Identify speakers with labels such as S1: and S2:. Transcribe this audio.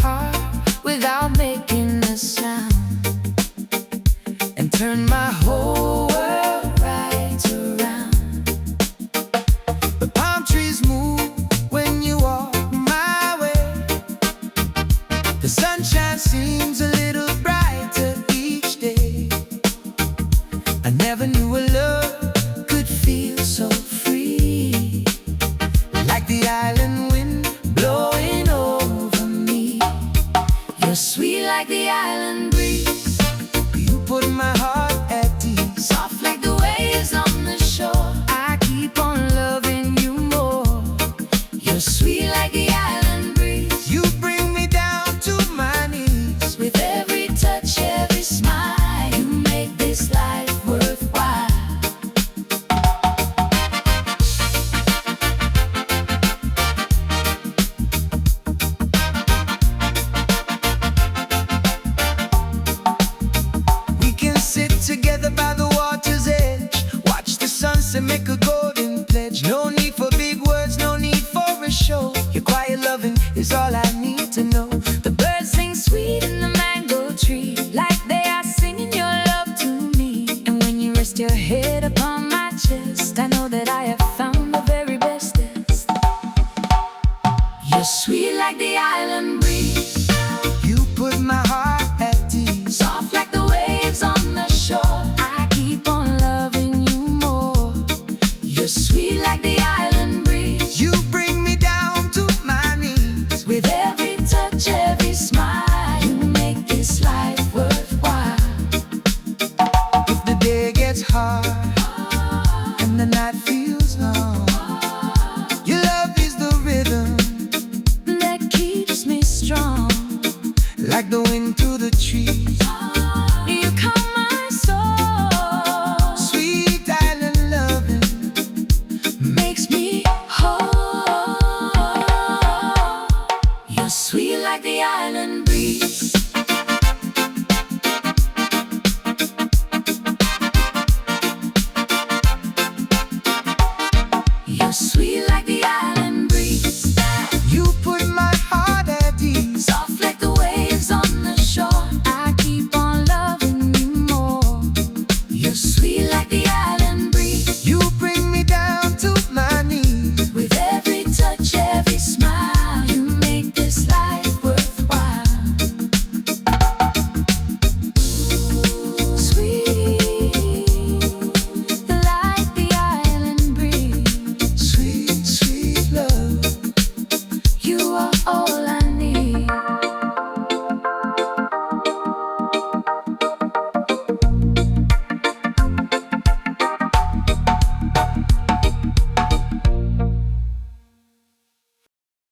S1: heart without making a sound, and turn my whole world right around. The palm trees move when you walk my way. The sunshine seems a little brighter each day. I never knew a love could feel so free, like the island wind blowing over me. You're sweet like the island breeze. You put my heart at ease. Soft like the waves on the shore. I keep on loving you more. You're sweet like the island breeze. You bring me down to my knees. With every touch, every smile, you make this life worthwhile. We can sit together by the water's edge, watch the sunset, make a golden pledge. No need for big words, no need for a show. Your quiet loving is all I need to know. The birds sing sweet in the mango tree, like they are singing your love to me. And when you rest your head upon my chest, I know that I have found the very bestest. You're sweet like the island breeze. You put my heart at ease. Soft like the waves on the shore. I keep on loving you more. You're sweet like the island breeze. You bring me down to my knees. With every touch, every smile, you make this life worthwhile. If the day gets hard and the night feels long, your love is the rhythm that keeps me strong. Like the wind through the trees, you calm my soul. Sweet island loving makes me whole. You're sweet like the island breeze. You're sweet like the island breeze. You put my heart at ease. Soft like the waves on the shore. I keep on loving you more. You're sweet like the island breeze. You bring me down to my knees. With every touch, every smile, you make this life worthwhile. Sweet like the island breeze. Sweet, sweet love, you are all